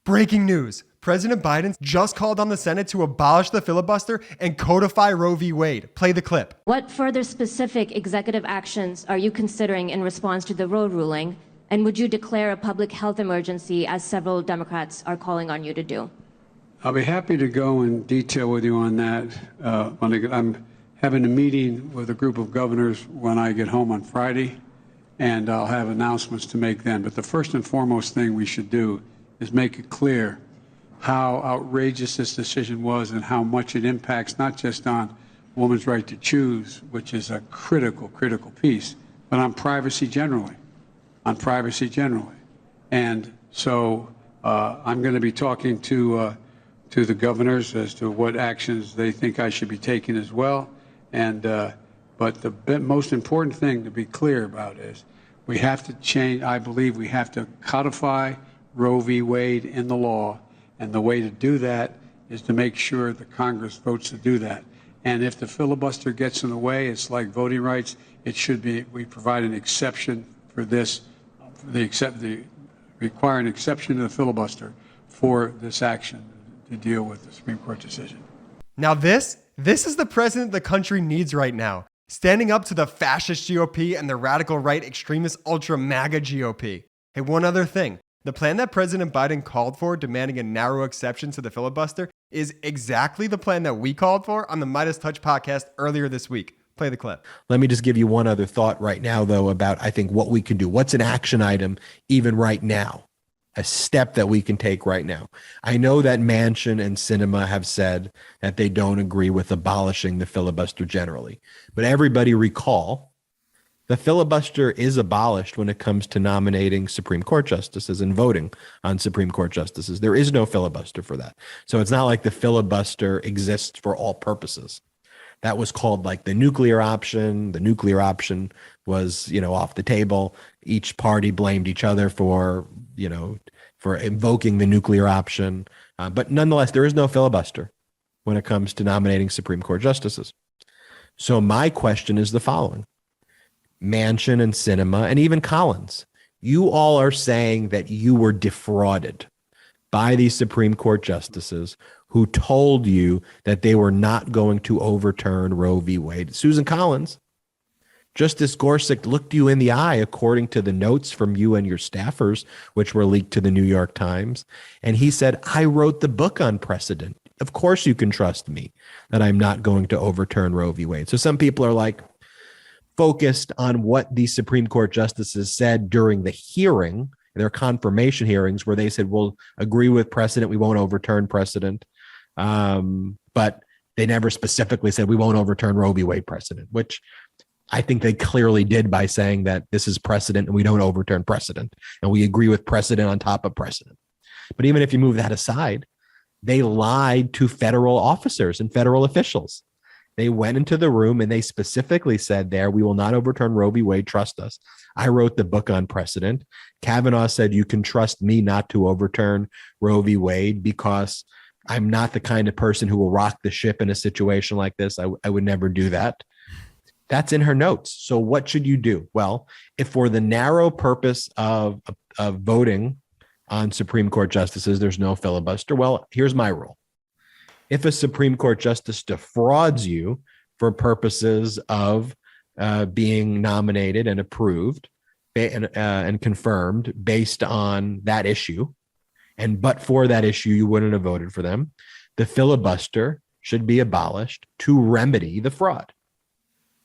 Breaking news. President Biden just called on the Senate to abolish the filibuster and codify Roe v. Wade. Play the clip. What further specific executive actions are you considering in response to the Roe ruling? And would you declare a public health emergency, as several Democrats are calling on you to do? I'll be happy to go in detail with you on that. I'm having a meeting with a group of governors when I get home on Friday, and I'll have announcements to make then. But the first and foremost thing we should do is make it clear how outrageous this decision was and how much it impacts not just on women's right to choose, which is a critical piece, but on privacy generally, And so I'm going to be talking to the governors as to what actions they think I should be taking as well. But the most important thing to be clear about is we have to change. I believe we have to codify Roe v. Wade in the law. And the way to do that is to make sure the Congress votes to do that. And if the filibuster gets in the way, it's like voting rights. It should be, we provide an exception for this, require an exception to the filibuster for this action to deal with the Supreme Court decision. Now this is the president the country needs right now, standing up to the fascist GOP and the radical right extremist ultra MAGA GOP. Hey, one other thing. The plan that President Biden called for, demanding a narrow exception to the filibuster, is exactly the plan that we called for on the MeidasTouch podcast earlier this week. Play the clip. Let me just give you one other thought right now, though, about I think what we can do. What's an action item even right now? A step that we can take right now. I know that Manchin and Sinema have said that they don't agree with abolishing the filibuster generally, but everybody recall the filibuster is abolished when it comes to nominating Supreme Court justices and voting on Supreme Court justices. There is no filibuster for that. So it's not like the filibuster exists for all purposes. That was called like the nuclear option. The nuclear option was, off the table. Each party blamed each other for invoking the nuclear option. But nonetheless, there is no filibuster when it comes to nominating Supreme Court justices. So my question is the following. Manchin and Sinema and even Collins, you all are saying that you were defrauded by these Supreme Court justices who told you that they were not going to overturn Roe v. Wade. Susan Collins, Justice Gorsuch looked you in the eye, according to the notes from you and your staffers, which were leaked to the New York Times. And he said, I wrote the book on precedent. Of course you can trust me that I'm not going to overturn Roe v. Wade. So some people are like, focused on what the Supreme Court justices said during the hearing, their confirmation hearings, where they said, we'll agree with precedent, we won't overturn precedent. But they never specifically said we won't overturn Roe v. Wade precedent, which I think they clearly did by saying that this is precedent and we don't overturn precedent. And we agree with precedent on top of precedent. But even if you move that aside, they lied to federal officers and federal officials. They went into the room and they specifically said there, we will not overturn Roe v. Wade, trust us. I wrote the book on precedent. Kavanaugh said, you can trust me not to overturn Roe v. Wade because I'm not the kind of person who will rock the ship in a situation like this. I would never do that. That's in her notes. So what should you do? Well, if for the narrow purpose of voting on Supreme Court justices, there's no filibuster, well, here's my rule. If a Supreme Court justice defrauds you for purposes of being nominated and approved and confirmed based on that issue, but for that issue, you wouldn't have voted for them, the filibuster should be abolished to remedy the fraud.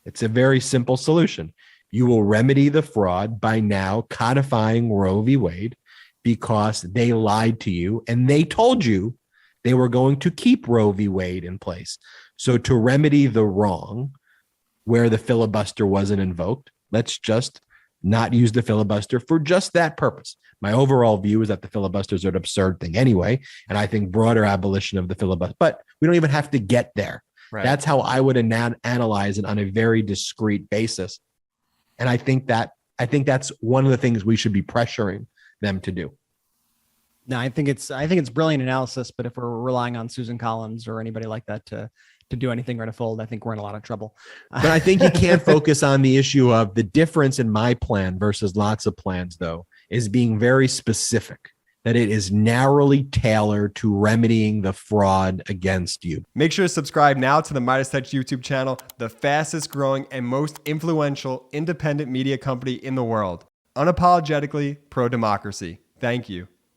It's a very simple solution. You will remedy the fraud by now codifying Roe v. Wade because they lied to you and they told you they were going to keep Roe v. Wade in place. So to remedy the wrong where the filibuster wasn't invoked, let's just not use the filibuster for just that purpose. My overall view is that the filibusters are an absurd thing anyway, and I think broader abolition of the filibuster, but we don't even have to get there. Right. That's how I would analyze it on a very discrete basis. And I think that's one of the things we should be pressuring them to do. No, I think it's brilliant analysis, but if we're relying on Susan Collins or anybody like that to do anything right to fold, I think we're in a lot of trouble. But I think you can't focus on the issue of the difference in my plan versus lots of plans, though, is being very specific that it is narrowly tailored to remedying the fraud against you. Make sure to subscribe now to the MeidasTouch YouTube channel, the fastest growing and most influential independent media company in the world. Unapologetically pro-democracy. Thank you.